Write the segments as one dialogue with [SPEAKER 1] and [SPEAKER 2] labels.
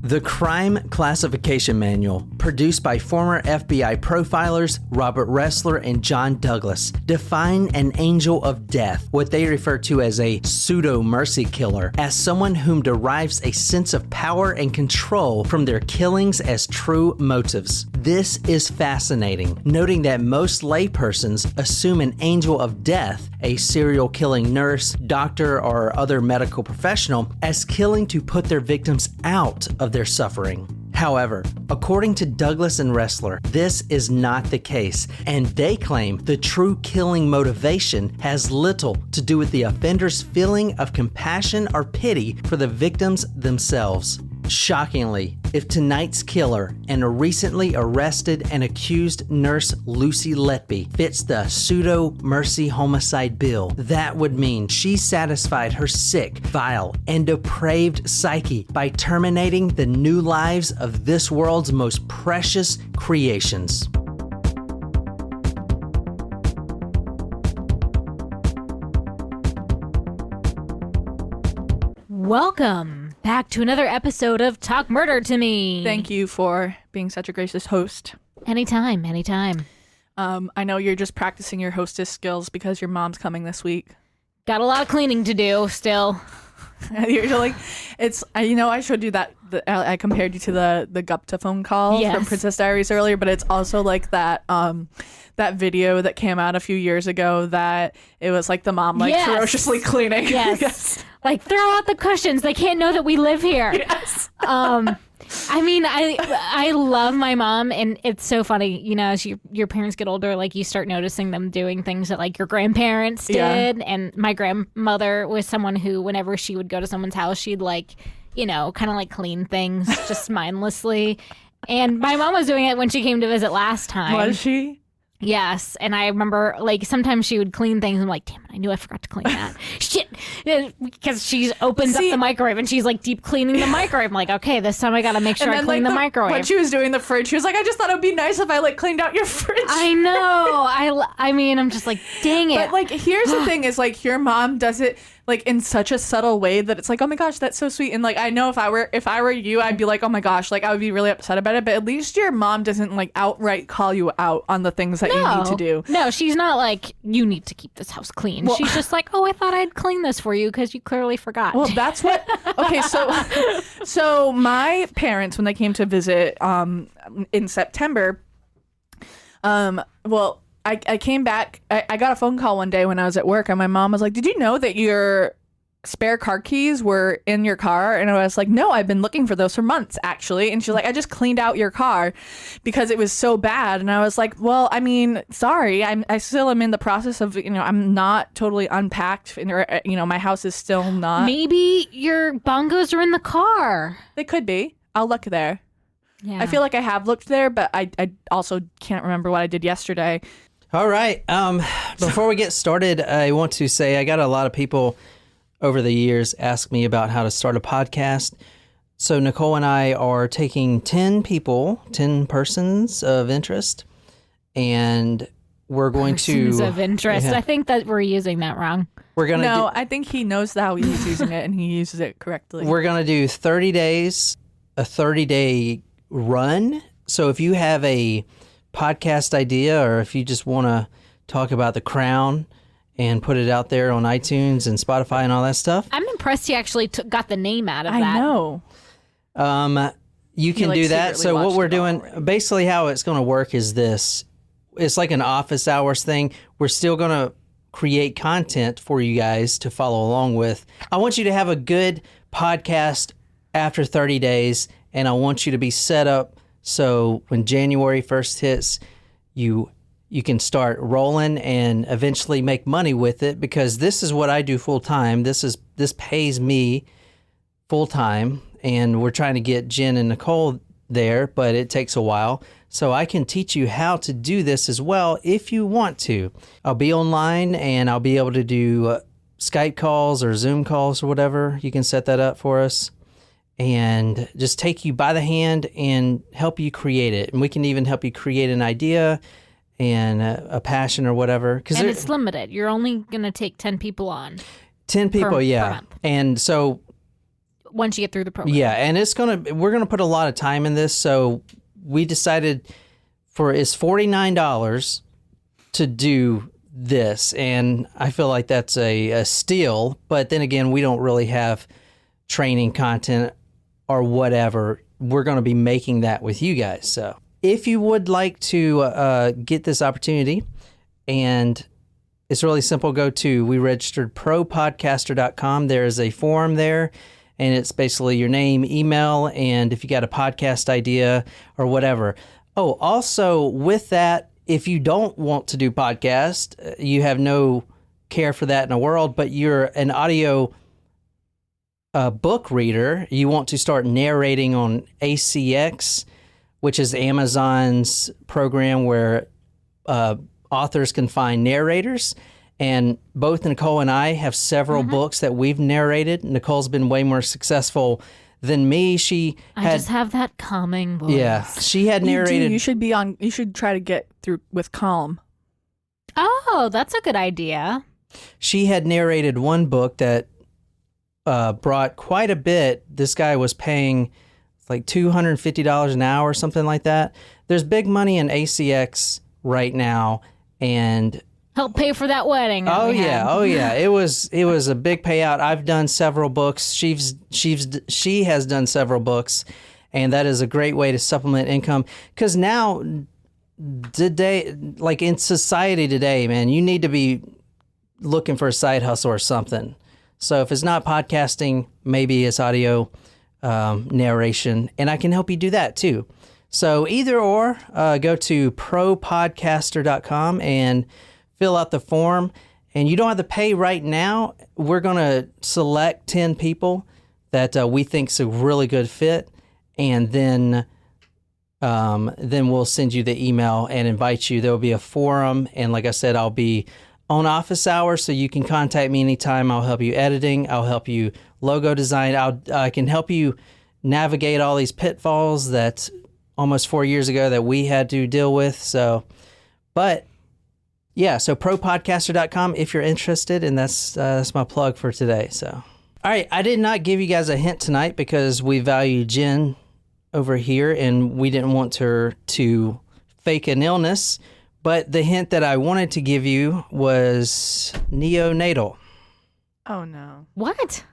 [SPEAKER 1] The Crime Classification Manual, produced by former FBI profilers Robert Ressler and John Douglas, define an angel of death, what they refer to as a pseudo-mercy killer, as someone whom derives a sense of power and control from their killings as true motives. This is fascinating, noting that most laypersons assume an angel of death, a serial killing nurse, doctor, or other medical professional, as killing to put their victims out of their suffering. However, according to Douglas and Ressler, this is not the case, and they claim the true killing motivation has little to do with the offender's feeling of compassion or pity for the victims themselves. Shockingly, if tonight's killer and a recently arrested and accused nurse Lucy Letby fits the pseudo-mercy homicide bill, that would mean she satisfied her sick, vile, and depraved psyche by terminating the new lives of this world's most precious creations.
[SPEAKER 2] Welcome back to another episode of Talk Murder to Me.
[SPEAKER 3] Thank you for being such a gracious host.
[SPEAKER 2] Anytime, anytime.
[SPEAKER 3] I know you're just practicing your hostess skills because your mom's coming this week.
[SPEAKER 2] Got a lot of cleaning to do still.
[SPEAKER 3] You're like, I showed you that, I compared you to the Gupta phone call from Princess Diaries earlier, but it's also like that that video that came out a few years ago that it was like the mom ferociously cleaning.
[SPEAKER 2] Yes. Like, throw out the cushions. They can't know that we live here.
[SPEAKER 3] Yes.
[SPEAKER 2] I mean, I love my mom, and it's so funny, you know, as your parents get older, like, you start noticing them doing things that, like, your grandparents did. Yeah. And my grandmother was someone who, whenever she would go to someone's house, she'd, like, you know, kind of like clean things just mindlessly. And my mom was doing it when she came to visit last time.
[SPEAKER 3] Was she?
[SPEAKER 2] Yes, and I remember, like, sometimes she would clean things. I'm like, damn it, I knew I forgot to clean that. Shit! Because she opens up the microwave and she's, like, deep cleaning the microwave. I'm like, okay, this time I gotta make sure I clean the microwave.
[SPEAKER 3] When she was doing the fridge, she was like, I just thought it would be nice if I, like, cleaned out your fridge.
[SPEAKER 2] I know. I mean, I'm just like, dang it.
[SPEAKER 3] But, like, here's the thing is, like, your mom does it, like, in such a subtle way that it's like, oh my gosh, that's so sweet. And, like, I know if I were you, I'd be like, oh my gosh, like, I would be really upset about it. But at least your mom doesn't, like, outright call you out on the things that you need to do.
[SPEAKER 2] No, she's not like, you need to keep this house clean. Well, she's just like, oh, I thought I'd clean this for you because you clearly forgot.
[SPEAKER 3] Well, that's what. Okay, so my parents, when they came to visit in September, I came back. I got a phone call one day when I was at work, and my mom was like, did you know that your spare car keys were in your car? And I was like, no, I've been looking for those for months, actually. And she's like, I just cleaned out your car because it was so bad. And I was like, well, I mean, sorry, I still am in the process of, I'm not totally unpacked, my house is still not.
[SPEAKER 2] Maybe your bongos are in the car.
[SPEAKER 3] They could be. I'll look there.
[SPEAKER 2] Yeah.
[SPEAKER 3] I feel like I have looked there, but I also can't remember what I did yesterday.
[SPEAKER 1] All right. Before we get started, I want to say I got a lot of people over the years ask me about how to start a podcast. So Nicole and I are taking 10 persons of interest, and we're going
[SPEAKER 2] persons of interest. Yeah. I think that we're using that wrong.
[SPEAKER 3] I think he knows how he's using it, and he uses it correctly.
[SPEAKER 1] We're going to do 30 days, a 30-day run. So if you have a podcast idea, or if you just want to talk about The Crown and put it out there on iTunes and Spotify and all that stuff.
[SPEAKER 2] I'm impressed he actually got the name out of that.
[SPEAKER 3] I know.
[SPEAKER 1] You can do that. So what we're doing, basically how it's going to work is this. It's like an office hours thing. We're still going to create content for you guys to follow along with. I want you to have a good podcast after 30 days, and I want you to be set up so when January 1st hits, you can start rolling and eventually make money with it, because this is what I do full time. This pays me full time, and we're trying to get Jen and Nicole there, but it takes a while. So I can teach you how to do this as well if you want to. I'll be online, and I'll be able to do Skype calls or Zoom calls or whatever. You can set that up for us and just take you by the hand and help you create it. And we can even help you create an idea and a passion or whatever.
[SPEAKER 2] And it's limited. You're only going to take 10 people on.
[SPEAKER 1] 10 people,
[SPEAKER 2] per
[SPEAKER 1] yeah.
[SPEAKER 2] month.
[SPEAKER 1] And so
[SPEAKER 2] once you get through the program.
[SPEAKER 1] Yeah, and we're gonna put a lot of time in this, so we decided it's $49 to do this, and I feel like that's a steal. But then again, we don't really have training content or whatever. We're going to be making that with you guys. So if you would like to get this opportunity, and it's really simple, go to weregisteredpropodcaster.com. There is a form there, and it's basically your name, email, and if you got a podcast idea or whatever. Oh, also with that, if you don't want to do podcast, you have no care for that in the world, but you're an audio book reader, you want to start narrating on ACX, which is Amazon's program where authors can find narrators. And both Nicole and I have several books that we've narrated. Nicole's been way more successful than me.
[SPEAKER 2] I just have that calming voice.
[SPEAKER 1] Yeah, she had narrated.
[SPEAKER 3] You should try to get through with calm.
[SPEAKER 2] Oh, that's a good idea.
[SPEAKER 1] She had narrated one book that brought quite a bit. This guy was paying like $250 an hour or something like that. There's big money in ACX right now, and
[SPEAKER 2] help pay for that wedding.
[SPEAKER 1] Oh yeah. It was a big payout. I've done several books. She has done several books, and that is a great way to supplement income. Because now, today, like in society today, man, you need to be looking for a side hustle or something. So if it's not podcasting, maybe it's audio narration, and I can help you do that too. So either or, go to propodcaster.com and fill out the form, and you don't have to pay right now. We're going to select 10 people that we think is a really good fit, and then we'll send you the email and invite you. There will be a forum, and like I said, I'll be on office hours, so you can contact me anytime. I'll help you editing. I'll help you logo design. I can help you navigate all these pitfalls that almost 4 years ago that we had to deal with. So propodcaster.com if you're interested, and that's my plug for today. So, all right, I did not give you guys a hint tonight because we value Jen over here, and we didn't want her to fake an illness. But the hint that I wanted to give you was neonatal.
[SPEAKER 3] Oh no!
[SPEAKER 2] What?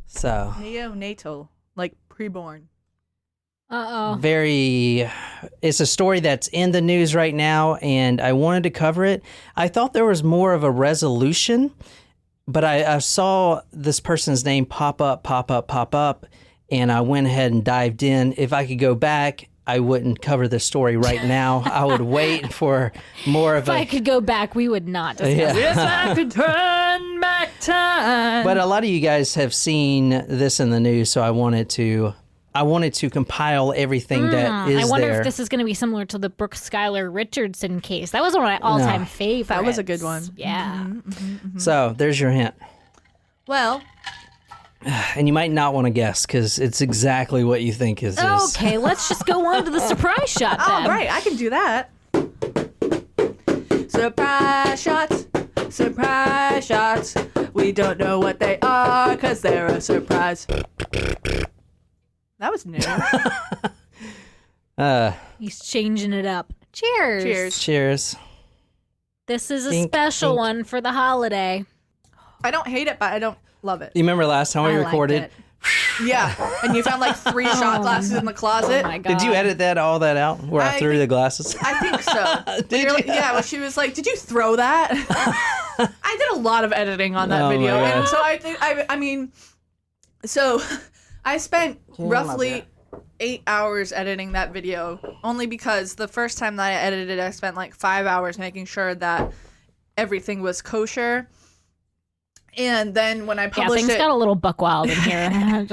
[SPEAKER 1] So
[SPEAKER 3] neonatal, like preborn.
[SPEAKER 1] It's a story that's in the news right now, and I wanted to cover it. I thought there was more of a resolution, but I saw this person's name pop up, and I went ahead and dived in. If I could go back, I wouldn't cover the story right now. I would wait for more of
[SPEAKER 2] If I could go back, we would not discuss
[SPEAKER 3] Yes, I could turn back time.
[SPEAKER 1] But a lot of you guys have seen this in the news, so I wanted to compile everything that is there.
[SPEAKER 2] I wonder if this is going to be similar to the Brooke Schuyler Richardson case. That was one of my all-time favorites.
[SPEAKER 3] That was a good one.
[SPEAKER 2] Yeah.
[SPEAKER 1] So there's your hint.
[SPEAKER 3] Well,
[SPEAKER 1] and you might not want to guess because it's exactly what you think is.
[SPEAKER 2] Okay, let's just go on to the surprise shot then.
[SPEAKER 3] oh, right, I can do that. Surprise shots, surprise shots. We don't know what they are because they're a surprise. That was new.
[SPEAKER 2] He's changing it up. Cheers.
[SPEAKER 3] Cheers.
[SPEAKER 1] Cheers.
[SPEAKER 2] This is a special one for the holiday.
[SPEAKER 3] I don't hate it, but I don't love it.
[SPEAKER 1] You remember last time we recorded?
[SPEAKER 2] Liked it.
[SPEAKER 3] Yeah, and you found like 3 shot glasses in the closet.
[SPEAKER 2] Oh my God.
[SPEAKER 1] Did you edit all that out where I threw the glasses?
[SPEAKER 3] I think so.
[SPEAKER 1] Did you?
[SPEAKER 3] Yeah, when she was like, "Did you throw that?" I did a lot of editing on that video,
[SPEAKER 1] my God.
[SPEAKER 3] and so I mean, so I spent roughly 8 hours editing that video, only because the first time that I edited it, I spent like 5 hours making sure that everything was kosher. And then when I published
[SPEAKER 2] things
[SPEAKER 3] it,
[SPEAKER 2] got a little buck wild in here. Let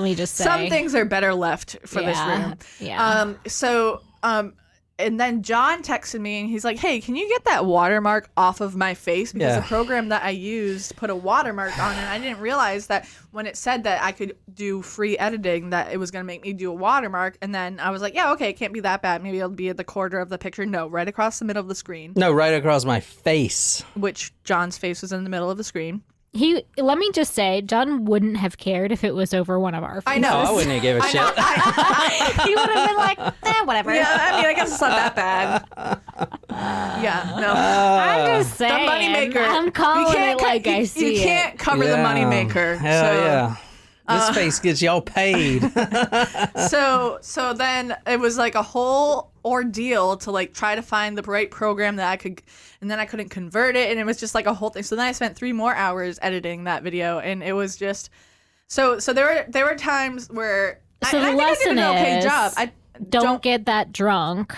[SPEAKER 2] me just say,
[SPEAKER 3] some things are better left for this room.
[SPEAKER 2] Yeah.
[SPEAKER 3] And then John texted me and he's like, "Hey, can you get that watermark off of my face? Because the program that I used put a watermark on it. And I didn't realize that when it said that I could do free editing, that it was going to make me do a watermark." And then I was like, "Yeah, okay, it can't be that bad. Maybe it'll be at the corner of the picture." No, right across the middle of the screen.
[SPEAKER 1] No, right across my face.
[SPEAKER 3] Which John's face was in the middle of the screen.
[SPEAKER 2] Let me just say, John wouldn't have cared if it was over one of our faces.
[SPEAKER 3] I know.
[SPEAKER 1] I wouldn't have given a shit.
[SPEAKER 2] He would have been like, whatever.
[SPEAKER 3] Yeah, I mean, I guess it's not that bad. Yeah, no.
[SPEAKER 2] I'm just saying.
[SPEAKER 3] The moneymaker.
[SPEAKER 2] I'm calling it like I see
[SPEAKER 3] You can't cover the moneymaker.
[SPEAKER 1] Hell
[SPEAKER 3] so.
[SPEAKER 1] yeah. This face gets y'all paid.
[SPEAKER 3] So then it was like a whole ordeal to like try to find the right program that I could, and then I couldn't convert it, and it was just like a whole thing. So then I spent 3 more hours editing that video, and it was just so there were times where I think I did an okay job. I
[SPEAKER 2] don't get that drunk.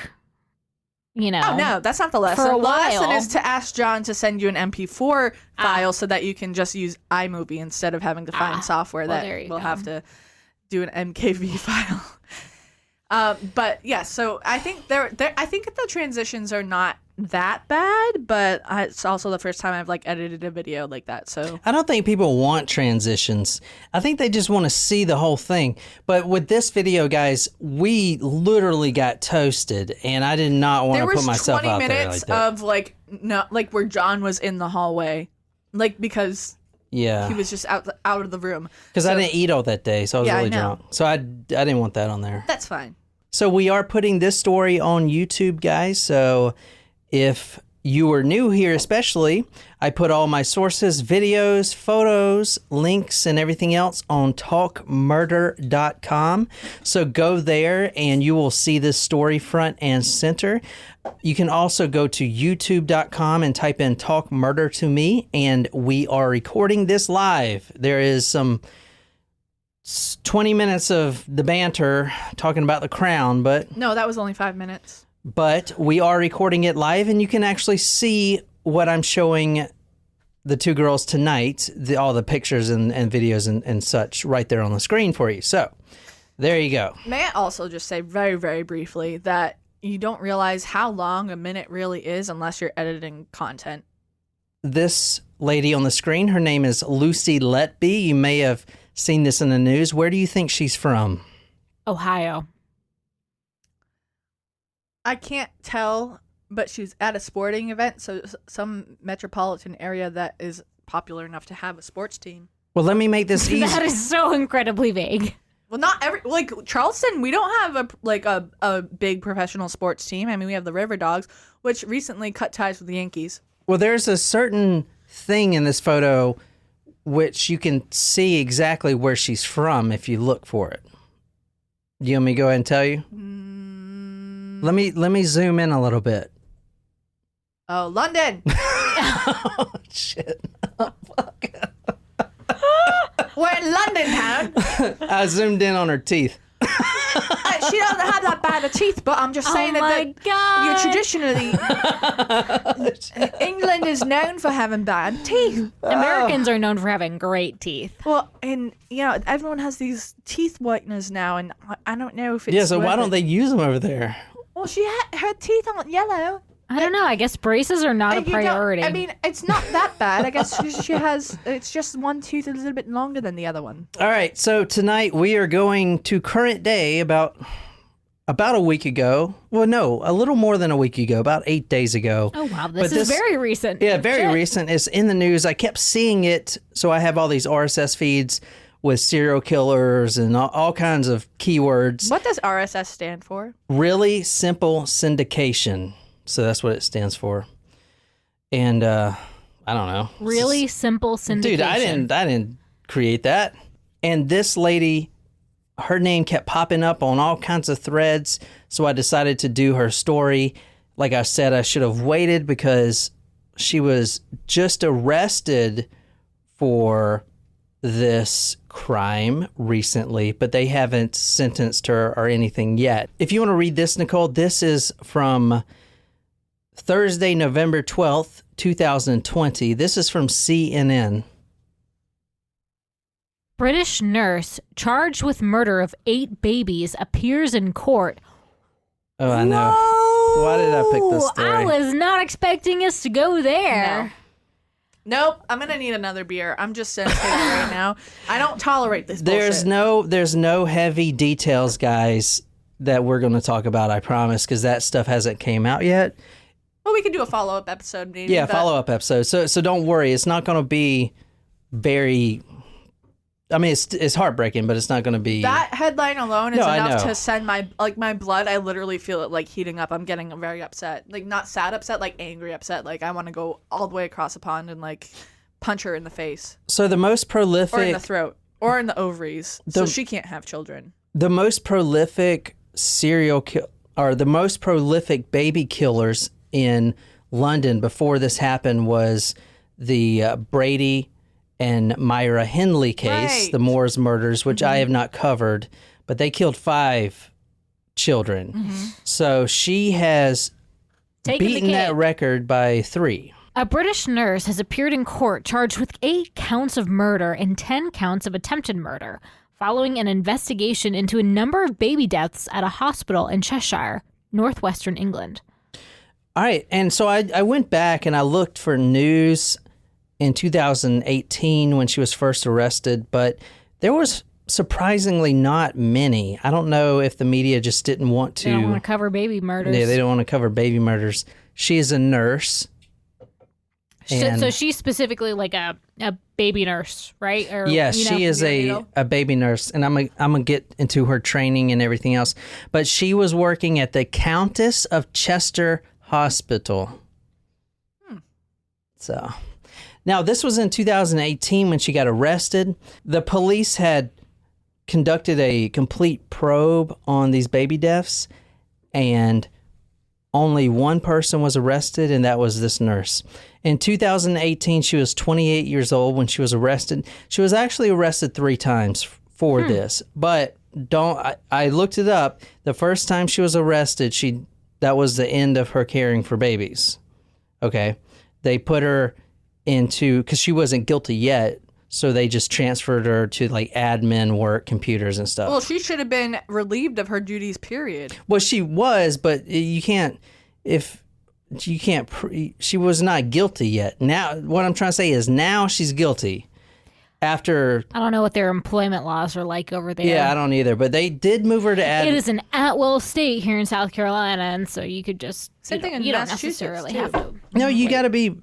[SPEAKER 2] You know.
[SPEAKER 3] Oh no, that's not the lesson.
[SPEAKER 2] For a
[SPEAKER 3] the
[SPEAKER 2] while.
[SPEAKER 3] lesson is to ask John to send you an MP4 file so that you can just use iMovie instead of having to find software that will have to do an MKV file. But yeah, so I think I think the transitions are not that bad, but it's also the first time I've like edited a video like that. So
[SPEAKER 1] I don't think people want transitions. I think they just want to see the whole thing. But with this video, guys, we literally got toasted, and I did not want to put myself out there like that.
[SPEAKER 3] There was 20 minutes of like no, like where John was in the hallway, like because he was just out of the room.
[SPEAKER 1] Because I didn't eat all that day, so I was really drunk. So I didn't want that on there.
[SPEAKER 3] That's fine.
[SPEAKER 1] So we are putting this story on YouTube, guys. So if you are new here especially, I put all my sources, videos, photos, links, and everything else on talkmurder.com. So go there and you will see this story front and center. You can also go to youtube.com and type in Talk Murder to Me, and we are recording this live. There is some 20 minutes of the banter talking about the crown, but
[SPEAKER 3] No, that was only 5 minutes.
[SPEAKER 1] But we are recording it live, and you can actually see what I'm showing the 2 girls tonight, all the pictures and videos and such right there on the screen for you. So there you go.
[SPEAKER 3] May I also just say very, very briefly that you don't realize how long a minute really is unless you're editing content.
[SPEAKER 1] This lady on the screen, her name is Lucy Letby. You may have seen this in the news. Where do you think she's from?
[SPEAKER 2] Ohio.
[SPEAKER 3] I can't tell, but she's at a sporting event, so some metropolitan area that is popular enough to have a sports team.
[SPEAKER 1] Well, let me make this easy.
[SPEAKER 2] That is so incredibly vague.
[SPEAKER 3] Well, not every, like Charleston, we don't have a big professional sports team. I mean, we have the River Dogs, which recently cut ties with the Yankees.
[SPEAKER 1] Well, there's a certain thing in this photo which you can see exactly where she's from if you look for it. Do you want me to go ahead and tell you? Let me zoom in a little bit.
[SPEAKER 3] Oh, London.
[SPEAKER 1] Oh, shit. Oh, fuck.
[SPEAKER 3] We're in London town.
[SPEAKER 1] I zoomed in on her teeth.
[SPEAKER 3] She doesn't have that bad of teeth, but I'm just saying that
[SPEAKER 2] God.
[SPEAKER 3] traditionally, England is known for having bad teeth.
[SPEAKER 2] Americans are known for having great teeth.
[SPEAKER 3] Well, and everyone has these teeth whiteners now, and I don't know if it's
[SPEAKER 1] Yeah, so why don't they use them over there?
[SPEAKER 3] Well, her teeth aren't yellow.
[SPEAKER 2] I don't know. I guess braces are not a priority.
[SPEAKER 3] I mean, it's not that bad. I guess she has. It's just one tooth is a little bit longer than the other one.
[SPEAKER 1] All right, so tonight we are going to current day about a week ago. Well, no, a little more than a week ago, about 8 days ago.
[SPEAKER 2] Oh, wow. This is very recent.
[SPEAKER 1] Yeah, very recent. It's in the news. I kept seeing it, so I have all these RSS feeds with serial killers and all kinds of keywords.
[SPEAKER 3] What does RSS stand for?
[SPEAKER 1] Really simple syndication. So that's what it stands for. And I don't know.
[SPEAKER 2] Really simple syndication.
[SPEAKER 1] Dude, I didn't create that. And this lady, her name kept popping up on all kinds of threads, so I decided to do her story. Like I said, I should have waited because she was just arrested for this crime recently, but they haven't sentenced her or anything yet. If you want to read this, Nicole, this is from Thursday, November 12th, 2020. This is from CNN.
[SPEAKER 2] British nurse charged with murder of 8 babies appears in court.
[SPEAKER 1] Oh, I know.
[SPEAKER 2] Whoa!
[SPEAKER 1] Why did I pick this story?
[SPEAKER 2] I was not expecting us to go there.
[SPEAKER 3] Nope, I'm gonna need another beer. I'm just saying that right now. I don't tolerate this bullshit.
[SPEAKER 1] There's no heavy details, guys, that we're going to talk about, I promise, because that stuff hasn't came out yet.
[SPEAKER 3] Well, we could do a follow-up episode, maybe.
[SPEAKER 1] Yeah, follow-up episode. So don't worry, it's not going to be very. I mean, it's heartbreaking, but it's not going to be.
[SPEAKER 3] That headline alone is
[SPEAKER 1] No, I
[SPEAKER 3] enough
[SPEAKER 1] know.
[SPEAKER 3] to send my blood. I literally feel it like heating up. I'm getting very upset. Like not sad upset, like angry upset. Like I want to go all the way across the pond and like punch her in the face
[SPEAKER 1] So the most prolific.
[SPEAKER 3] or in the throat or in the ovaries, so she can't have children.
[SPEAKER 1] The most prolific the most prolific baby killers in London before this happened was the Brady and Myra Hindley case,
[SPEAKER 3] Right.
[SPEAKER 1] the Moors murders, which I have not covered, but they killed 5 children. So she has
[SPEAKER 2] Taking the
[SPEAKER 1] beaten that
[SPEAKER 2] cake.
[SPEAKER 1] record by 3.
[SPEAKER 2] A British nurse has appeared in court charged with 8 counts of murder and 10 counts of attempted murder, following an investigation into a number of baby deaths at a hospital in Cheshire, northwestern England.
[SPEAKER 1] All right, and so I went back and I looked for news in 2018 when she was first arrested, but there was surprisingly not many. I don't know if the media just didn't want to.
[SPEAKER 2] They don't want to cover baby murders.
[SPEAKER 1] Yeah, they don't want to cover baby murders. She is a nurse. And
[SPEAKER 2] So she's specifically like a baby nurse, right? Or,
[SPEAKER 1] yes,
[SPEAKER 2] you know,
[SPEAKER 1] she is
[SPEAKER 3] neonatal?
[SPEAKER 1] a baby nurse, and I'm gonna get into her training and everything else. But she was working at the Countess of Chester Hospital. So now this was in 2018 when she got arrested. The police had conducted a complete probe on these baby deaths, and only one person was arrested, and that was this nurse. In 2018, she was 28 years old when she was arrested. She was actually arrested 3 times for this, but I looked it up. The first time she was arrested, that was the end of her caring for babies. Okay. They put her into, because she wasn't guilty yet, so they just transferred her to like admin work, computers and stuff.
[SPEAKER 3] Well, she should have been relieved of her duties. Period.
[SPEAKER 1] Well, she was, but she was not guilty yet. Now, what I'm trying to say is now she's guilty. After,
[SPEAKER 2] I don't know what their employment laws are like over there.
[SPEAKER 1] yeah, I don't either, but they did move her to
[SPEAKER 2] It is an at-will state here in South Carolina, and so you could just
[SPEAKER 3] Same thing in
[SPEAKER 2] you don't
[SPEAKER 3] Massachusetts,
[SPEAKER 2] necessarily
[SPEAKER 3] too.
[SPEAKER 2] have to.
[SPEAKER 1] No, you got to be,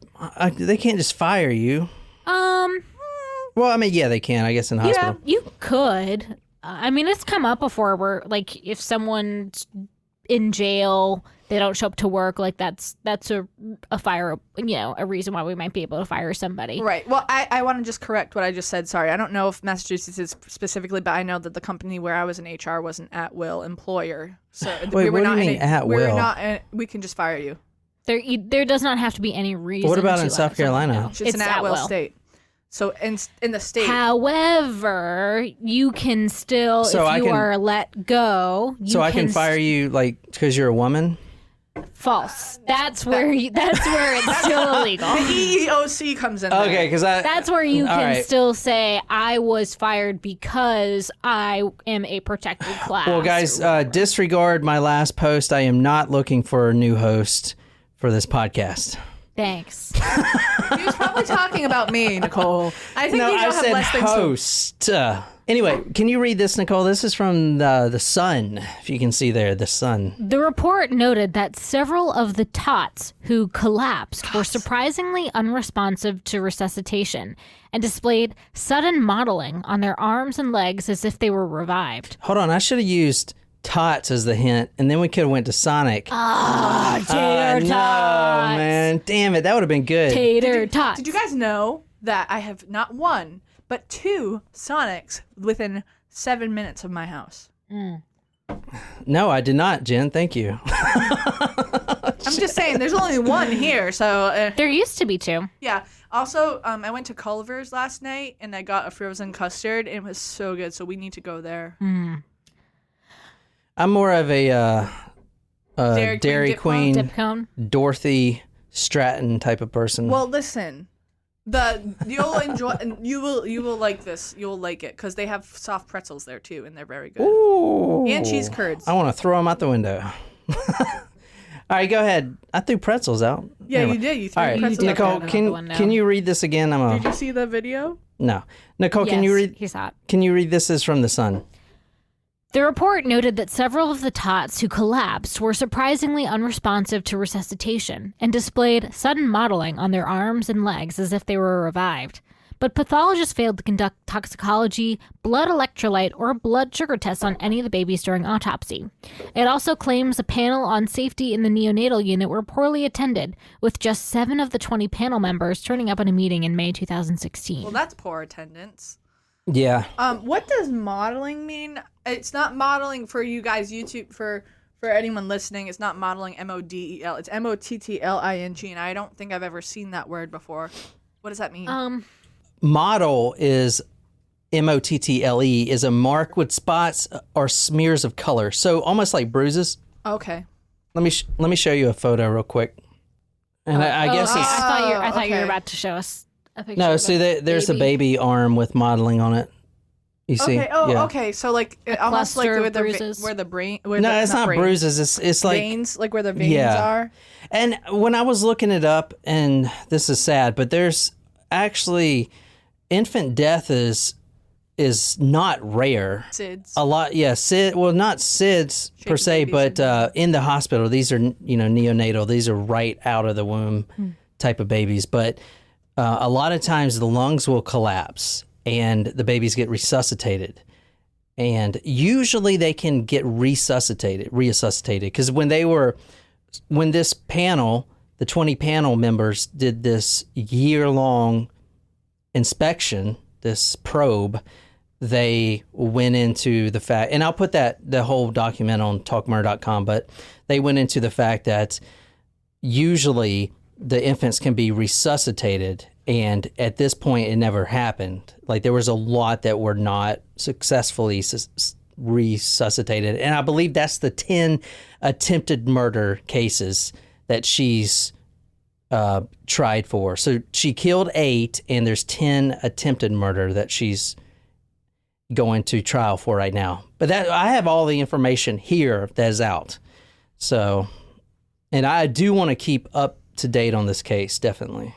[SPEAKER 1] they can't just fire you. Well, I mean, yeah, they can, I guess, in hospital.
[SPEAKER 2] You could. I mean, it's come up before where, like, if someone's in jail, they don't show up to work, like, that's a fire, a reason why we might be able to fire somebody.
[SPEAKER 3] Right. Well, I want to just correct what I just said. Sorry. I don't know if Massachusetts is specifically, but I know that the company where I was in HR was an at-will employer. So
[SPEAKER 1] Wait, what do you mean at
[SPEAKER 3] We're
[SPEAKER 1] will?
[SPEAKER 3] not. We can just fire you.
[SPEAKER 2] There does not have to be any reason.
[SPEAKER 1] What about
[SPEAKER 2] to
[SPEAKER 1] in South
[SPEAKER 2] let someone
[SPEAKER 1] Carolina?
[SPEAKER 2] go.
[SPEAKER 3] It's an at-will state. So in the state.
[SPEAKER 2] However, you can still,
[SPEAKER 1] So I
[SPEAKER 2] if you
[SPEAKER 1] can-
[SPEAKER 2] are let go,
[SPEAKER 1] So I can fire you, like, because you're a woman?
[SPEAKER 2] False. That's where it's still illegal.
[SPEAKER 3] The EEOC comes in.
[SPEAKER 1] Okay,
[SPEAKER 3] there.
[SPEAKER 1] because
[SPEAKER 2] That's where you
[SPEAKER 1] All
[SPEAKER 2] can
[SPEAKER 1] right.
[SPEAKER 2] still say I was fired because I am a protected class.
[SPEAKER 1] Well, guys, disregard my last post. I am not looking for a new host for this podcast.
[SPEAKER 2] Thanks.
[SPEAKER 3] He was probably talking about me, Nicole. I think
[SPEAKER 1] No,
[SPEAKER 3] you
[SPEAKER 1] I
[SPEAKER 3] don't have
[SPEAKER 1] said
[SPEAKER 3] less things to.
[SPEAKER 1] host. Anyway, can you read this, Nicole? This is from the Sun, if you can see there, the Sun.
[SPEAKER 2] The report noted that several of the tots who collapsed were surprisingly unresponsive to resuscitation and displayed sudden mottling on their arms and legs as if they were revived.
[SPEAKER 1] Hold on, I should have used tots as the hint, and then we could have went to Sonic.
[SPEAKER 2] Tater
[SPEAKER 1] No,
[SPEAKER 2] tots.
[SPEAKER 1] man. Damn it, that would have been good.
[SPEAKER 2] Tater tots.
[SPEAKER 3] Did you guys know that I have not one, but 2 Sonics within 7 minutes of my house?
[SPEAKER 1] No, I did not, Jen. Thank you.
[SPEAKER 3] I'm just saying, there's only one here, so
[SPEAKER 2] There used to be 2.
[SPEAKER 3] yeah. Also, I went to Culver's last night and I got a frozen custard, and it was so good. So we need to go there.
[SPEAKER 1] I'm more of a Dairy
[SPEAKER 3] dip
[SPEAKER 1] Queen,
[SPEAKER 2] Dip cone.
[SPEAKER 1] Dorothy Stratton type of person.
[SPEAKER 3] Well, listen, you'll enjoy, and you will like this. You'll like it because they have soft pretzels there too, and they're very good.
[SPEAKER 1] Ooh.
[SPEAKER 3] And cheese curds.
[SPEAKER 1] I want to throw them out the window. All right, go ahead. I threw pretzels out.
[SPEAKER 3] Yeah,
[SPEAKER 1] Anyway.
[SPEAKER 3] you did. You threw
[SPEAKER 1] All right,
[SPEAKER 3] pretzels out
[SPEAKER 1] Nicole,
[SPEAKER 3] there.
[SPEAKER 2] the window.
[SPEAKER 1] can you read this again?
[SPEAKER 3] Did you see the video?
[SPEAKER 1] No, Nicole, can you read?
[SPEAKER 2] He's hot.
[SPEAKER 1] Can you read this? Is from the Sun.
[SPEAKER 2] The report noted that several of the tots who collapsed were surprisingly unresponsive to resuscitation and displayed sudden mottling on their arms and legs as if they were revived. but pathologists failed to conduct toxicology, blood electrolyte, or blood sugar tests on any of the babies during autopsy. It also claims a panel on safety in the neonatal unit were poorly attended, with just 7 of the 20 panel members turning up at a meeting in May 2016.
[SPEAKER 3] Well, that's poor attendance.
[SPEAKER 1] Yeah.
[SPEAKER 3] What does modeling mean? It's not modeling for you guys, YouTube, for anyone listening. It's not modeling, M-O-D-E-L. It's M-O-T-T-L-I-N-G, and I don't think I've ever seen that word before. What does that mean?
[SPEAKER 1] Model is M-O-T-T-L-E, is a mark with spots or smears of color. So almost like bruises.
[SPEAKER 3] Okay.
[SPEAKER 1] Let me show you a photo real quick. And I guess
[SPEAKER 2] okay.
[SPEAKER 1] it's...
[SPEAKER 2] I thought you were
[SPEAKER 3] okay.
[SPEAKER 2] about to show us a picture.
[SPEAKER 1] No,
[SPEAKER 2] of
[SPEAKER 1] see,
[SPEAKER 2] a
[SPEAKER 1] there's a baby arm with modeling on it. You see?
[SPEAKER 3] Okay. Oh,
[SPEAKER 1] yeah.
[SPEAKER 3] okay. So like almost like
[SPEAKER 2] cluster
[SPEAKER 3] where
[SPEAKER 2] of bruises.
[SPEAKER 3] where the brain.
[SPEAKER 1] No, it's not
[SPEAKER 3] brain,
[SPEAKER 1] bruises. It's like
[SPEAKER 3] veins, like where the veins
[SPEAKER 1] Yeah.
[SPEAKER 3] are.
[SPEAKER 1] And when I was looking it up, and this is sad, but there's actually infant death is not rare.
[SPEAKER 3] SIDS.
[SPEAKER 1] A lot, yeah. Well, not SIDS per se,
[SPEAKER 3] baby
[SPEAKER 1] but in the hospital, these are neonatal. These are right out of the womb type of babies. But a lot of times the lungs will collapse and the babies get resuscitated. And usually they can get resuscitated because when this panel, the 20 panel members did this year-long inspection, this probe, they went into the fact, and I'll put the whole document on talkmurder.com, but they went into the fact that usually the infants can be resuscitated, and at this point it never happened. Like there was a lot that were not successfully resuscitated, and I believe that's the 10 attempted murder cases that she's tried for. So she killed 8, and there's 10 attempted murder that she's going to trial for right now. But that I have all the information here that is out. So, and I do want to keep up to date on this case, definitely.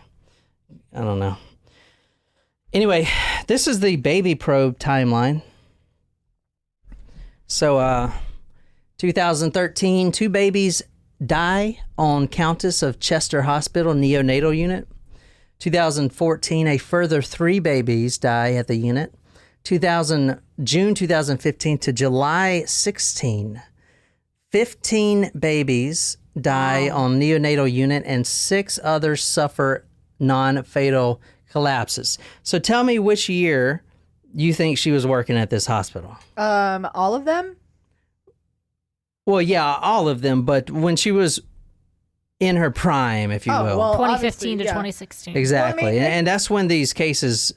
[SPEAKER 1] I don't know. Anyway, this is the baby probe timeline. So, 2013, 2 babies die on Countess of Chester Hospital neonatal unit. 2014, a further 3 babies die at the unit. June 2015 to July 16, 15 babies die on neonatal unit, and 6 others suffer non-fatal collapses. So tell me which year you think she was working at this hospital.
[SPEAKER 3] All of them?
[SPEAKER 1] Well, yeah, all of them, but when she was in her prime, if you will.
[SPEAKER 3] Well,
[SPEAKER 2] 2015 to
[SPEAKER 3] yeah.
[SPEAKER 2] 2016.
[SPEAKER 1] Exactly.
[SPEAKER 3] Well, I mean,
[SPEAKER 1] and that's when these cases,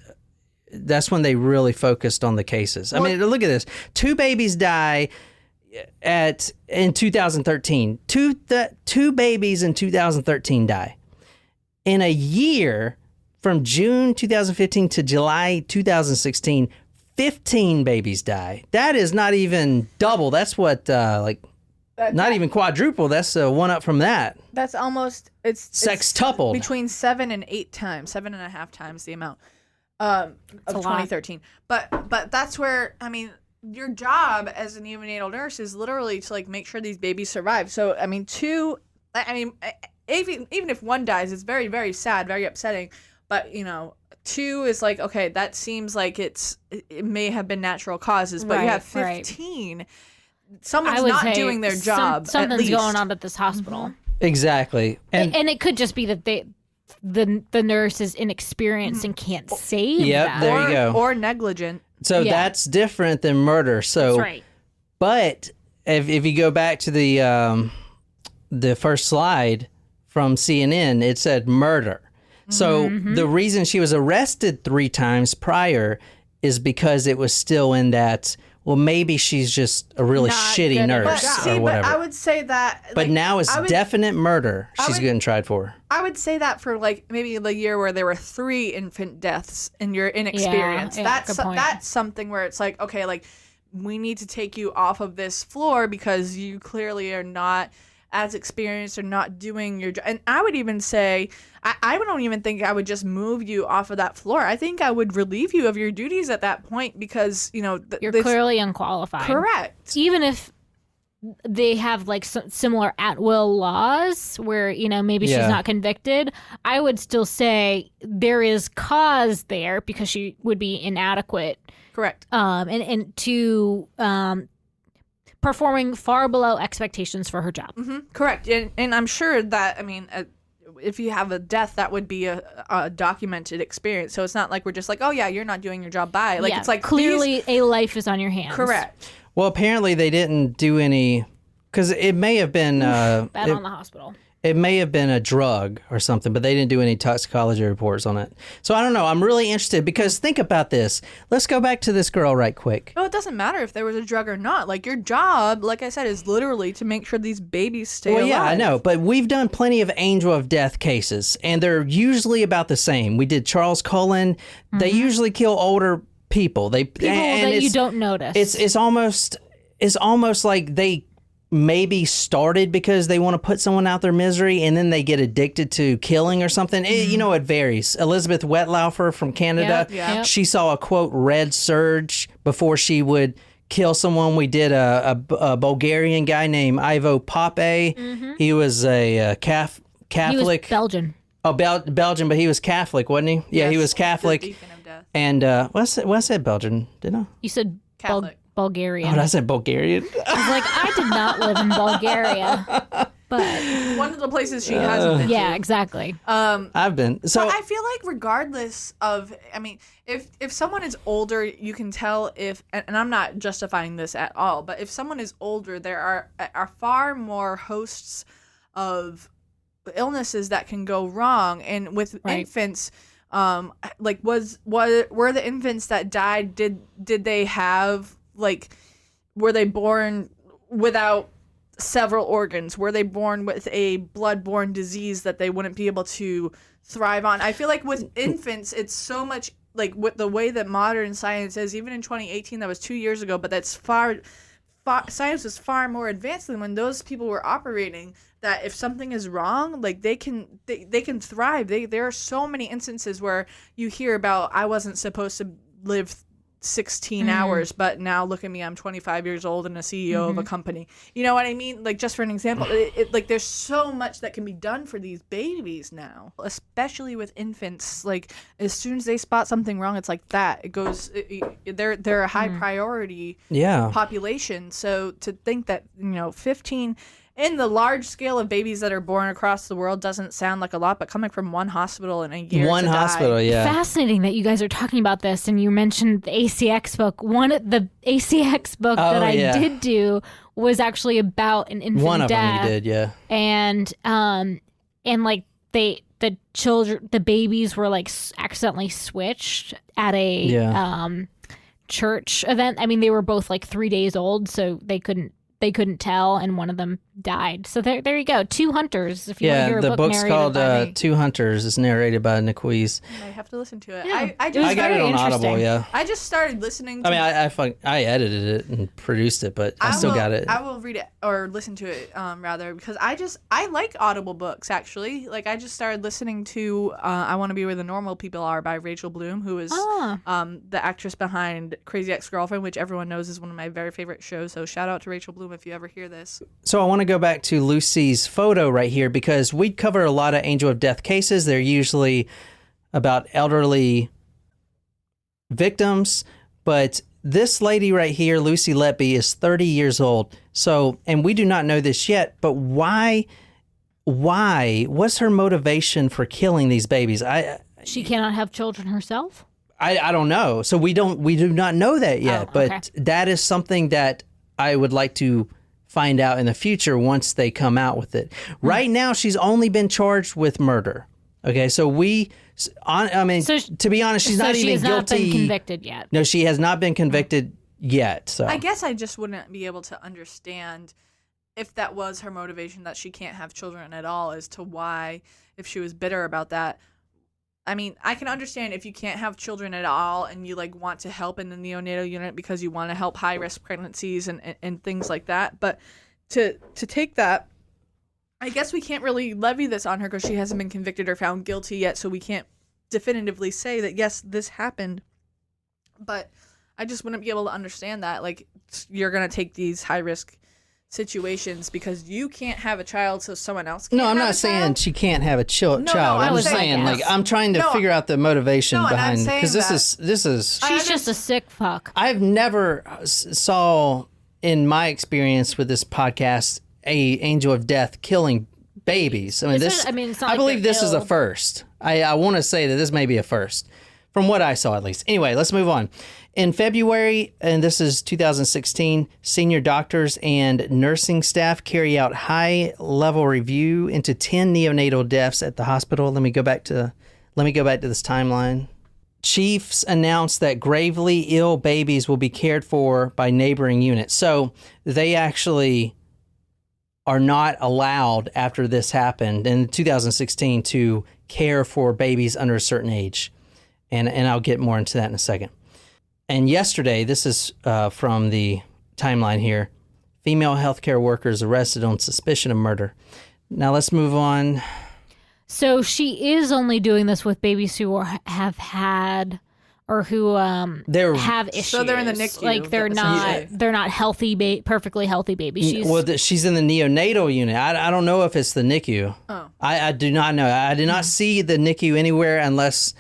[SPEAKER 1] that's when they really focused on the cases. I mean, look at this. 2 babies die in 2013. Two babies in 2013 die. In a year, from June 2015 to July 2016, 15 babies die. That is not even double. That's what, not even quadruple. That's one up from that.
[SPEAKER 3] That's almost it's
[SPEAKER 1] Sextupled.
[SPEAKER 3] between 7 and 8 times, 7.5 times the amount of 2013. But that's where, I mean, your job as a neonatal nurse is literally to like make sure these babies survive. So I mean, even if 1 dies, it's very, very sad, very upsetting. But 2 is like, okay, that seems like it may have been natural causes, but you have 15. Right. Someone's not doing their job.
[SPEAKER 2] Something's going on at this hospital.
[SPEAKER 3] Mm-hmm.
[SPEAKER 1] Exactly.
[SPEAKER 2] And it could just be that the nurse is inexperienced and can't save them.
[SPEAKER 1] There you go.
[SPEAKER 3] Or negligent.
[SPEAKER 1] So that's different than murder. So,
[SPEAKER 2] that's right.
[SPEAKER 1] But if you go back to the first slide from CNN, it said murder. So the reason she was arrested 3 times prior is because it was still in that, well, maybe she's just a really shitty nurse or whatever.
[SPEAKER 3] But I would say that.
[SPEAKER 1] But now it's definite murder she's getting tried for.
[SPEAKER 3] I would say that for like maybe the year where there were 3 infant deaths and you're inexperienced. That's something where it's like, okay, like we need to take you off of this floor because you clearly are not as experienced or not doing your job. And I would even say, I don't even think I would just move you off of that floor. I think I would relieve you of your duties at that point because,
[SPEAKER 2] you're clearly unqualified.
[SPEAKER 3] Correct.
[SPEAKER 2] Even if they have like similar at-will laws where, you know, maybe she's not convicted, I would still say there is cause there because she would be inadequate.
[SPEAKER 3] Correct.
[SPEAKER 2] And to performing far below expectations for her job.
[SPEAKER 3] Mm-hmm. Correct. And I'm sure that, I mean, if you have a death, that would be a documented experience. So it's not like we're just like, oh yeah, you're not doing your job. Bye. Like, it's like
[SPEAKER 2] clearly a life is on your hands.
[SPEAKER 3] Correct.
[SPEAKER 1] Well, apparently they didn't do any, because it may have been
[SPEAKER 2] bad on the hospital.
[SPEAKER 1] It may have been a drug or something, but they didn't do any toxicology reports on it. So I don't know. I'm really interested because think about this. Let's go back to this girl right quick.
[SPEAKER 3] No, it doesn't matter if there was a drug or not. Like, your job, like I said, is literally to make sure these babies stay alive.
[SPEAKER 1] Well, yeah, I know. But we've done plenty of angel of death cases, and they're usually about the same. We did Charles Cullen. They usually kill older people.
[SPEAKER 2] People that you don't notice.
[SPEAKER 1] It's almost like they maybe started because they want to put someone out their misery and then they get addicted to killing or something. You know, it varies. Elizabeth Wetlaufer from Canada, she saw a, quote, red surge before she would kill someone. We did a Bulgarian guy named Ivo Pape. He was a Catholic.
[SPEAKER 2] He was Belgian.
[SPEAKER 1] Oh, Belgian, but he was Catholic, wasn't he? Yeah, he was Catholic.
[SPEAKER 3] The Deacon of Death.
[SPEAKER 1] And I said Belgian, didn't I?
[SPEAKER 2] You said
[SPEAKER 3] Catholic.
[SPEAKER 2] Bulgarian.
[SPEAKER 1] Oh, I said Bulgarian.
[SPEAKER 2] I was like, I did not live in Bulgaria, but
[SPEAKER 3] one of the places she hasn't been
[SPEAKER 2] yeah,
[SPEAKER 3] to.
[SPEAKER 2] exactly.
[SPEAKER 1] I've been. So
[SPEAKER 3] I feel like regardless of, I mean, if someone is older, you can tell if, and I'm not justifying this at all, but if someone is older, there are far more hosts of illnesses that can go wrong, and with infants. Like were the infants that died, did they have, like, were they born without several organs? Were they born with a blood-borne disease that they wouldn't be able to thrive on? I feel like with infants, it's so much, like, with the way that modern science is, even in 2018, that was 2 years ago, but that's science is far more advanced than when those people were operating, that if something is wrong, like, they can thrive. There are so many instances where you hear about, I wasn't supposed to live 16 hours, but now look at me, I'm 25 years old and a CEO of a company. You know what I mean? Like, just for an example, like, there's so much that can be done for these babies now, especially with infants. Like, as soon as they spot something wrong, it's like that. It goes, they're a high priority population. So to think that, 15 in the large scale of babies that are born across the world doesn't sound like a lot, but coming from one hospital in a year
[SPEAKER 1] one hospital, yeah.
[SPEAKER 2] Fascinating that you guys are talking about this, and you mentioned the ACX book. The ACX book that I did do was actually about an infant
[SPEAKER 1] one of
[SPEAKER 2] death.
[SPEAKER 1] them you did, yeah.
[SPEAKER 2] And like the babies were like accidentally switched at a church event. I mean, they were both like 3 days old, so they couldn't tell, and one of them died. So there you go. Two Hunters. If you want to hear a book
[SPEAKER 1] book's
[SPEAKER 2] narrated
[SPEAKER 1] called
[SPEAKER 2] by me.
[SPEAKER 1] Two Hunters. It's narrated by Nicoise.
[SPEAKER 3] I have to listen to it.
[SPEAKER 2] Yeah.
[SPEAKER 3] I
[SPEAKER 2] It was
[SPEAKER 1] I got it
[SPEAKER 2] very
[SPEAKER 1] on Audible,
[SPEAKER 2] interesting.
[SPEAKER 1] yeah.
[SPEAKER 3] I just started listening to
[SPEAKER 1] I edited it and produced it, but I still got it.
[SPEAKER 3] I will read it or listen to it rather, because I like Audible books, actually. Like, I just started listening to I Want to Be Where the Normal People Are by Rachel Bloom, who is the actress behind Crazy Ex-Girlfriend, which everyone knows is one of my very favorite shows. So shout out to Rachel Bloom if you ever hear this.
[SPEAKER 1] So I want to go back to Lucy's photo right here, because we cover a lot of angel of death cases. They're usually about elderly victims, but this lady right here, Lucy Letby, is 30 years old. So, and we do not know this yet, but why, what's her motivation for killing these babies?
[SPEAKER 2] She cannot have children herself?
[SPEAKER 1] I don't know. So we do not know that yet, but that is something that I would like to find out in the future once they come out with it. Right now, she's only been charged with murder. Okay, so to be honest, she's not even guilty.
[SPEAKER 2] She has not been convicted yet.
[SPEAKER 1] No, she has not been convicted yet. So
[SPEAKER 3] I guess I just wouldn't be able to understand if that was her motivation, that she can't have children at all, as to why, if she was bitter about that. I mean, I can understand if you can't have children at all and you, like, want to help in the neonatal unit because you want to help high-risk pregnancies and things like that. But to take that, I guess we can't really levy this on her because she hasn't been convicted or found guilty yet, so we can't definitively say that, yes, this happened. But I just wouldn't be able to understand that. Like, you're going to take these high-risk situations because you can't have a child so someone else can.
[SPEAKER 1] No, I'm not saying she can't have a child. I'm just saying, like, I'm trying to figure out the motivation behind, because this is
[SPEAKER 2] she's just a sick fuck.
[SPEAKER 1] I've never saw in my experience with this podcast a angel of death killing babies. I mean, it's not I believe this is a first. I want to say that this may be a first from what I saw, at least. Anyway, let's move on. In February, and this is 2016, senior doctors and nursing staff carry out high-level review into 10 neonatal deaths at the hospital. Let me go back to this timeline. Chiefs announced that gravely ill babies will be cared for by neighboring units. So they actually are not allowed, after this happened in 2016, to care for babies under a certain age. And I'll get more into that in a second. And yesterday, this is from the timeline here, female healthcare workers arrested on suspicion of murder. Now let's move on.
[SPEAKER 2] So she is only doing this with babies who have had or who have issues. So
[SPEAKER 3] they're in the NICU.
[SPEAKER 2] Like they're not healthy, perfectly healthy babies.
[SPEAKER 1] She's in the neonatal unit. I don't know if it's the NICU.
[SPEAKER 3] Oh.
[SPEAKER 1] I do not know. I did not see the NICU anywhere unless...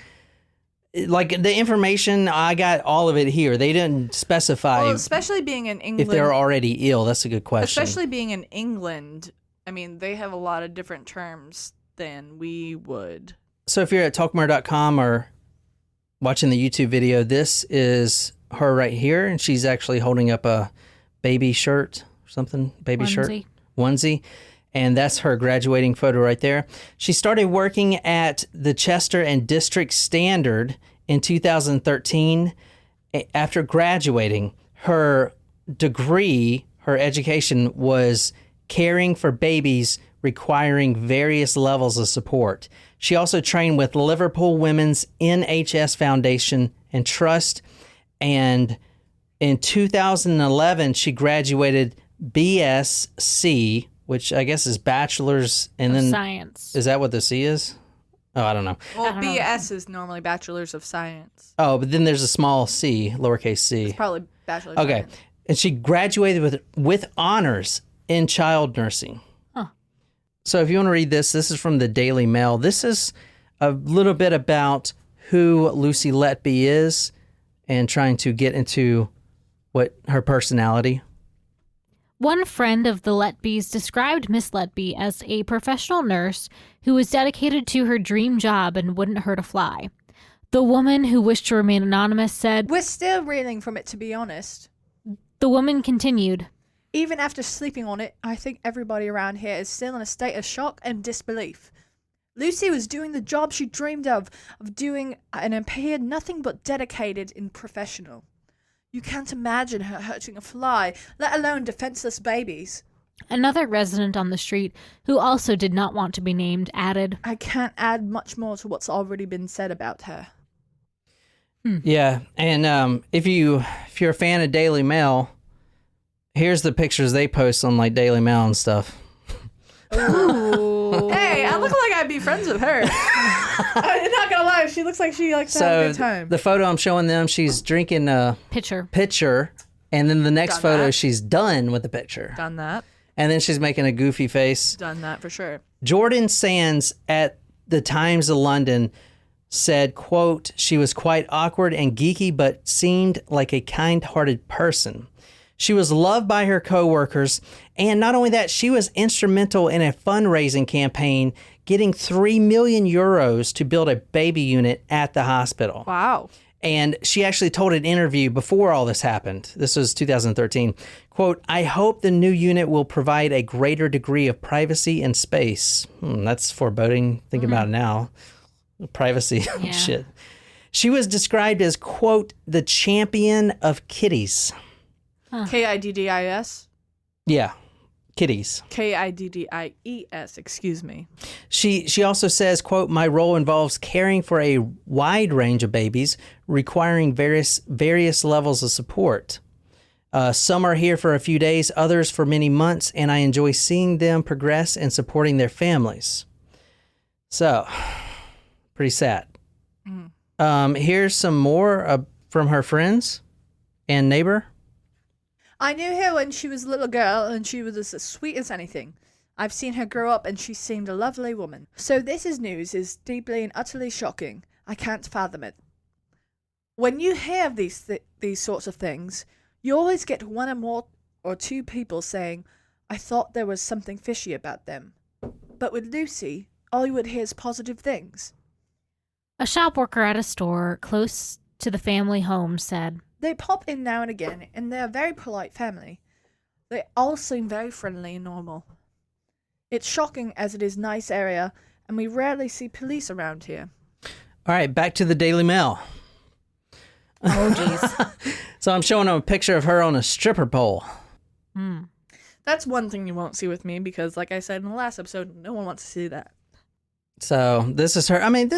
[SPEAKER 1] Like, the information, I got all of it here. They didn't specify.
[SPEAKER 3] Well, especially being in England.
[SPEAKER 1] If they're already ill, that's a good question.
[SPEAKER 3] Especially being in England, I mean, they have a lot of different terms than we would.
[SPEAKER 1] So if you're at talkmore.com or watching the YouTube video, this is her right here, and she's actually holding up a baby shirt or something. Onesie. And that's her graduating photo right there. She started working at the Chester and District Standard in 2013. After graduating, her degree, her education was caring for babies requiring various levels of support. She also trained with Liverpool Women's NHS Foundation and Trust. And in 2011, she graduated BSc, which I guess is bachelor's and then
[SPEAKER 2] science.
[SPEAKER 1] Is that what the C is? Oh, I don't know.
[SPEAKER 3] Well, BS is normally bachelor's of science.
[SPEAKER 1] Oh, but then there's a small c, lowercase c.
[SPEAKER 3] It's probably bachelor's.
[SPEAKER 1] Okay.
[SPEAKER 3] Science.
[SPEAKER 1] And she graduated with honors in child nursing.
[SPEAKER 2] Huh.
[SPEAKER 1] So if you want to read this is from the Daily Mail. This is a little bit about who Lucy Letby is and trying to get into what her personality.
[SPEAKER 2] One friend of the Letbys described Miss Letby as a professional nurse who was dedicated to her dream job and wouldn't hurt a fly. The woman, who wished to remain anonymous, said,
[SPEAKER 3] "We're still reeling from it, to be honest."
[SPEAKER 2] The woman continued,
[SPEAKER 3] "Even after sleeping on it, I think everybody around here is still in a state of shock and disbelief. Lucy was doing the job she dreamed of doing, and appeared nothing but dedicated and professional. You can't imagine her hurting a fly, let alone defenseless babies."
[SPEAKER 2] Another resident on the street, who also did not want to be named, added,
[SPEAKER 3] "I can't add much more to what's already been said about her."
[SPEAKER 1] Yeah, and if you're a fan of Daily Mail, here's the pictures they post on like Daily Mail and stuff.
[SPEAKER 3] Ooh. Hey, I look like I'd be friends with her. I'm not gonna lie, she looks like she likes to have a good time.
[SPEAKER 1] The photo I'm showing them, she's drinking a pitcher, and then the next photo, she's done with the pitcher.
[SPEAKER 3] Done that.
[SPEAKER 1] And then she's making a goofy face.
[SPEAKER 3] Done that for sure.
[SPEAKER 1] Jordan Sands at the Times of London said, quote, "She was quite awkward and geeky, but seemed like a kind-hearted person. She was loved by her coworkers, and not only that, she was instrumental in a fundraising campaign, getting 3 million euros to build a baby unit at the hospital."
[SPEAKER 3] Wow.
[SPEAKER 1] And she actually told an interview before all this happened. This was 2013. Quote, "I hope the new unit will provide a greater degree of privacy and space." That's foreboding. Think about it now. Privacy.
[SPEAKER 2] Yeah.
[SPEAKER 1] Shit. She was described as, quote, "the champion of kitties."
[SPEAKER 3] Kiddis?
[SPEAKER 1] Yeah, kitties.
[SPEAKER 3] Kiddies, excuse me.
[SPEAKER 1] She also says, quote, "My role involves caring for a wide range of babies, requiring various levels of support. Some are here for a few days, others for many months, and I enjoy seeing them progress and supporting their families." So, pretty sad. Here's some more from her friends and neighbor.
[SPEAKER 3] I knew her when she was a little girl, and she was as sweet as anything. I've seen her grow up, and she seemed a lovely woman. So this news is deeply and utterly shocking. I can't fathom it. When you hear these sorts of things, you always get one or more or two people saying, I thought there was something fishy about them. But with Lucy, all you would hear is positive things.
[SPEAKER 2] A shop worker at a store close to the family home said,
[SPEAKER 3] They pop in now and again, and they're a very polite family. They all seem very friendly and normal. It's shocking as it is a nice area, and we rarely see police around here.
[SPEAKER 1] All right, back to the Daily Mail.
[SPEAKER 2] oh, geez.
[SPEAKER 1] So I'm showing them a picture of her on a stripper pole.
[SPEAKER 3] That's one thing you won't see with me because, like I said in the last episode, no one wants to see that.
[SPEAKER 1] So this is her. I mean,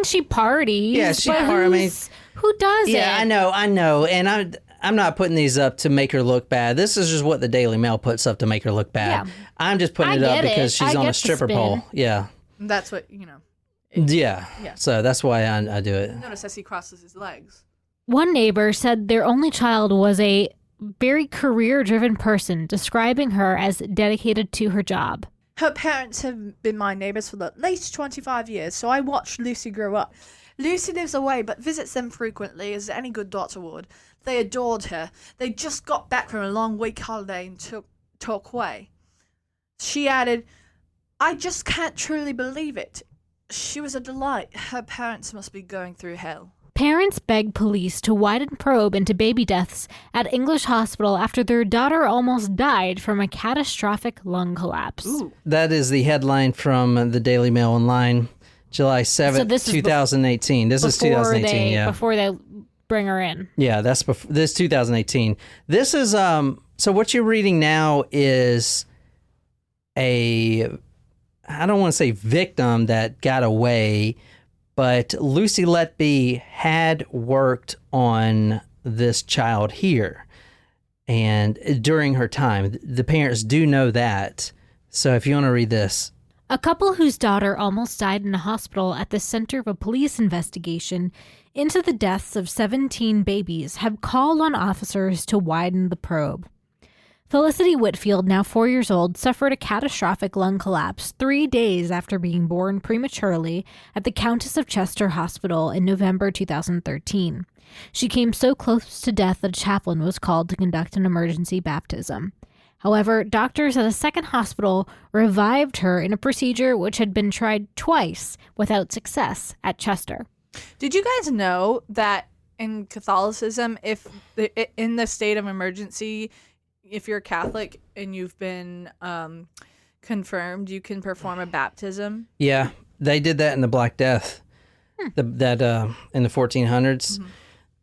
[SPEAKER 2] she parties.
[SPEAKER 1] Yeah, she
[SPEAKER 2] but
[SPEAKER 1] parties.
[SPEAKER 2] Who does it?
[SPEAKER 1] Yeah, I know. And I'm not putting these up to make her look bad. This is just what the Daily Mail puts up to make her look bad.
[SPEAKER 2] Yeah.
[SPEAKER 1] I'm just putting it up because she's on a stripper pole. Yeah.
[SPEAKER 3] That's what,
[SPEAKER 1] Yeah. So that's why I do it.
[SPEAKER 3] Notice as he crosses his legs.
[SPEAKER 2] One neighbor said their only child was a very career-driven person, describing her as dedicated to her job.
[SPEAKER 3] Her parents have been my neighbours for at least 25 years, so I watched Lucy grow up. Lucy lives away but visits them frequently, as any good daughter would. They adored her. They just got back from a long week holiday in Torquay. She added, I just can't truly believe it. She was a delight. Her parents must be going through hell.
[SPEAKER 2] Parents begged police to widen probe into baby deaths at English Hospital after their daughter almost died from a catastrophic lung collapse.
[SPEAKER 3] Ooh.
[SPEAKER 1] That is the headline from the Daily Mail Online, July 7th, 2018. This is 2018, yeah.
[SPEAKER 2] Before they bring her in.
[SPEAKER 1] Yeah, that's before this 2018. This is so what you're reading now is I don't want to say victim that got away, but Lucy Letby had worked on this child here, and during her time, the parents do know that. So if you want to read this.
[SPEAKER 2] A couple whose daughter almost died in a hospital at the center of a police investigation into the deaths of 17 babies have called on officers to widen the probe. Felicity Whitfield, now 4 years old, suffered a catastrophic lung collapse 3 days after being born prematurely at the Countess of Chester Hospital in November 2013. She came so close to death that a chaplain was called to conduct an emergency baptism. However, doctors at a second hospital revived her in a procedure which had been tried twice without success at Chester.
[SPEAKER 3] Did you guys know that in Catholicism, if in the state of emergency, if you're Catholic and you've been confirmed, you can perform a baptism?
[SPEAKER 1] Yeah, they did that in the Black Death. That in the 1400s,
[SPEAKER 3] Mm-hmm.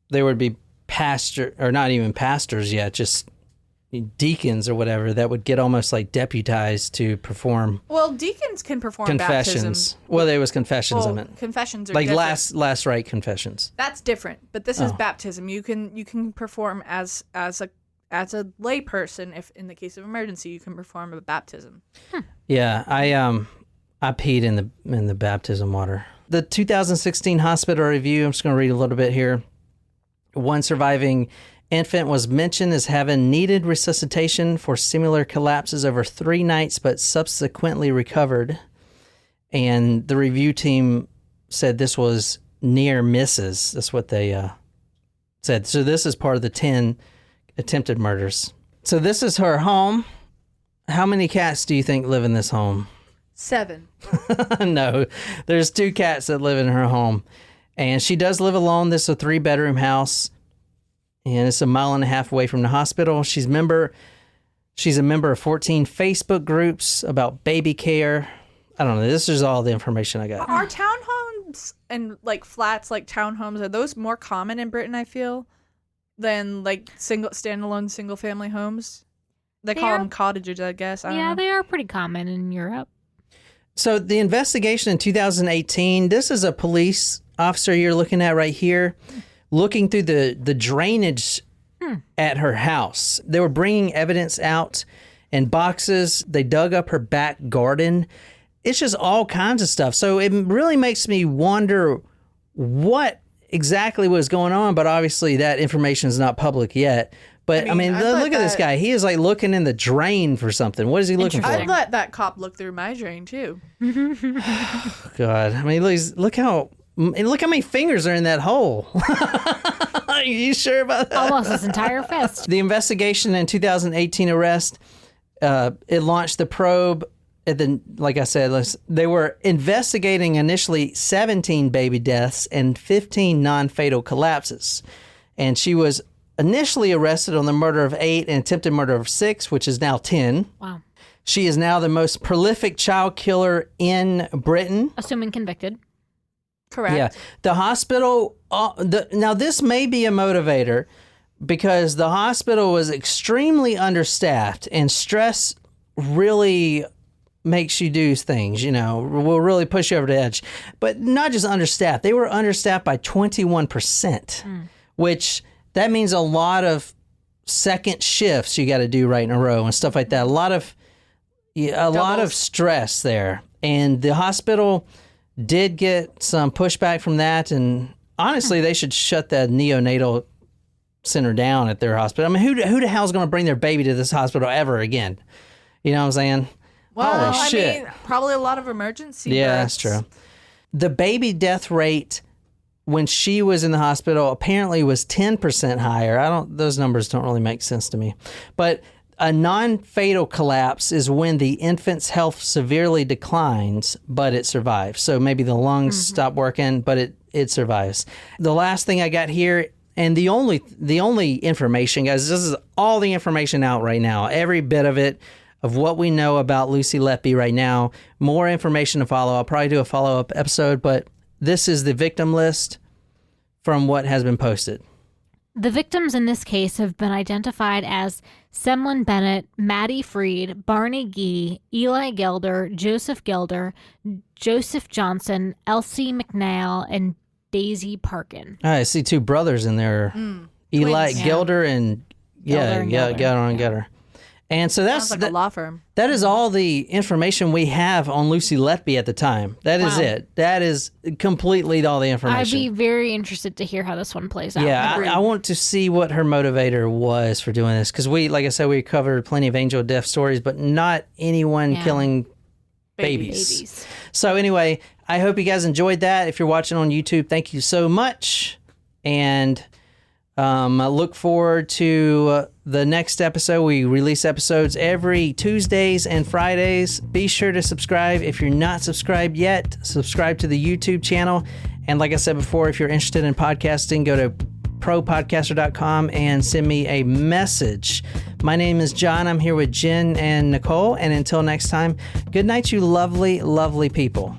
[SPEAKER 1] there would be not even pastors yet, just deacons or whatever that would get almost like deputized to perform.
[SPEAKER 3] Well, deacons can perform
[SPEAKER 1] confessions.
[SPEAKER 3] Baptisms.
[SPEAKER 1] Well, there was confessions.
[SPEAKER 3] Well,
[SPEAKER 1] I meant
[SPEAKER 3] confessions are
[SPEAKER 1] like
[SPEAKER 3] different.
[SPEAKER 1] last rite confessions.
[SPEAKER 3] That's different, but this is baptism. You can perform as a lay person. If in the case of emergency, you can perform a baptism.
[SPEAKER 1] Yeah, I peed in the baptism water. The 2016 hospital review. I'm just going to read a little bit here. One surviving infant was mentioned as having needed resuscitation for similar collapses over 3 nights, but subsequently recovered. And the review team said this was near misses. That's what they said. So this is part of the 10 attempted murders. So this is her home. How many cats do you think live in this home?
[SPEAKER 3] 7.
[SPEAKER 1] No, there's 2 cats that live in her home. And she does live alone. This is a 3-bedroom house. And it's 1.5 miles away from the hospital. She's a member of 14 Facebook groups about baby care. I don't know. This is all the information I got.
[SPEAKER 3] Are townhomes and like flats, like townhomes, are those more common in Britain, I feel, than like standalone single family homes? They call them cottages, I guess. I don't know.
[SPEAKER 2] They are pretty common in Europe.
[SPEAKER 1] So the investigation in 2018, this is a police officer you're looking at right here, looking through the drainage at her house. They were bringing evidence out in boxes. They dug up her back garden. It's just all kinds of stuff. So it really makes me wonder what exactly was going on, but obviously that information is not public yet. But I mean,
[SPEAKER 3] I'd
[SPEAKER 1] look at this guy. He is like looking in the drain for something. What is he looking for?
[SPEAKER 3] I'd let that cop look through my drain too.
[SPEAKER 1] God, I mean, look how many fingers are in that hole. Are you sure about that?
[SPEAKER 2] Almost his entire fist.
[SPEAKER 1] The investigation and 2018 arrest, it launched the probe. Like I said, they were investigating initially 17 baby deaths and 15 non-fatal collapses. And she was initially arrested on the murder of 8 and attempted murder of 6, which is now 10.
[SPEAKER 2] Wow.
[SPEAKER 1] She is now the most prolific child killer in Britain.
[SPEAKER 2] Assuming convicted.
[SPEAKER 3] Correct.
[SPEAKER 1] Yeah. The hospital, now this may be a motivator because the hospital was extremely understaffed, and stress really makes you do things, will really push you over the edge. But not just understaffed. They were understaffed by 21%, which that means a lot of second shifts you got to do right in a row and stuff like that. A lot of stress there. And the hospital did get some pushback from that. And honestly, they should shut that neonatal center down at their hospital. I mean, who the hell is going to bring their baby to this hospital ever again? You know what I'm saying?
[SPEAKER 3] Well,
[SPEAKER 1] Holy shit.
[SPEAKER 3] I mean, probably a lot of emergency
[SPEAKER 1] Yeah,
[SPEAKER 3] births.
[SPEAKER 1] that's true. The baby death rate when she was in the hospital apparently was 10% higher. Those numbers don't really make sense to me. But a non-fatal collapse is when the infant's health severely declines, but it survives. So maybe the lungs stop working, but it survives. The last thing I got here, and the only information, guys, this is all the information out right now, every bit of it, of what we know about Lucy Letby right now. More information to follow. I'll probably do a follow-up episode, but this is the victim list from what has been posted.
[SPEAKER 2] The victims in this case have been identified as Semlin Bennett, Maddie Freed, Barney Gee, Eli Gelder, Joseph Gelder, Joseph Johnson, Elsie McNeil, and Daisy Parkin.
[SPEAKER 1] I see 2 brothers in there. Eli
[SPEAKER 3] Twins.
[SPEAKER 1] Gelder and Gelder. And so
[SPEAKER 3] Sounds like a law firm.
[SPEAKER 1] that is all the information we have on Lucy Letby at the time. That is it. That is completely all the information.
[SPEAKER 2] I'd be very interested to hear how this one plays out.
[SPEAKER 1] Yeah, I want to see what her motivator was for doing this, because like I said, we covered plenty of angel death stories, but not anyone killing babies. So anyway, I hope you guys enjoyed that. If you're watching on YouTube, thank you so much. And I look forward to the next episode. We release episodes every Tuesdays and Fridays. Be sure to subscribe. If you're not subscribed yet, subscribe to the YouTube channel. And like I said before, if you're interested in podcasting, go to propodcaster.com and send me a message. My name is John. I'm here with Jen and Nicole. And until next time, good night, you lovely, lovely people.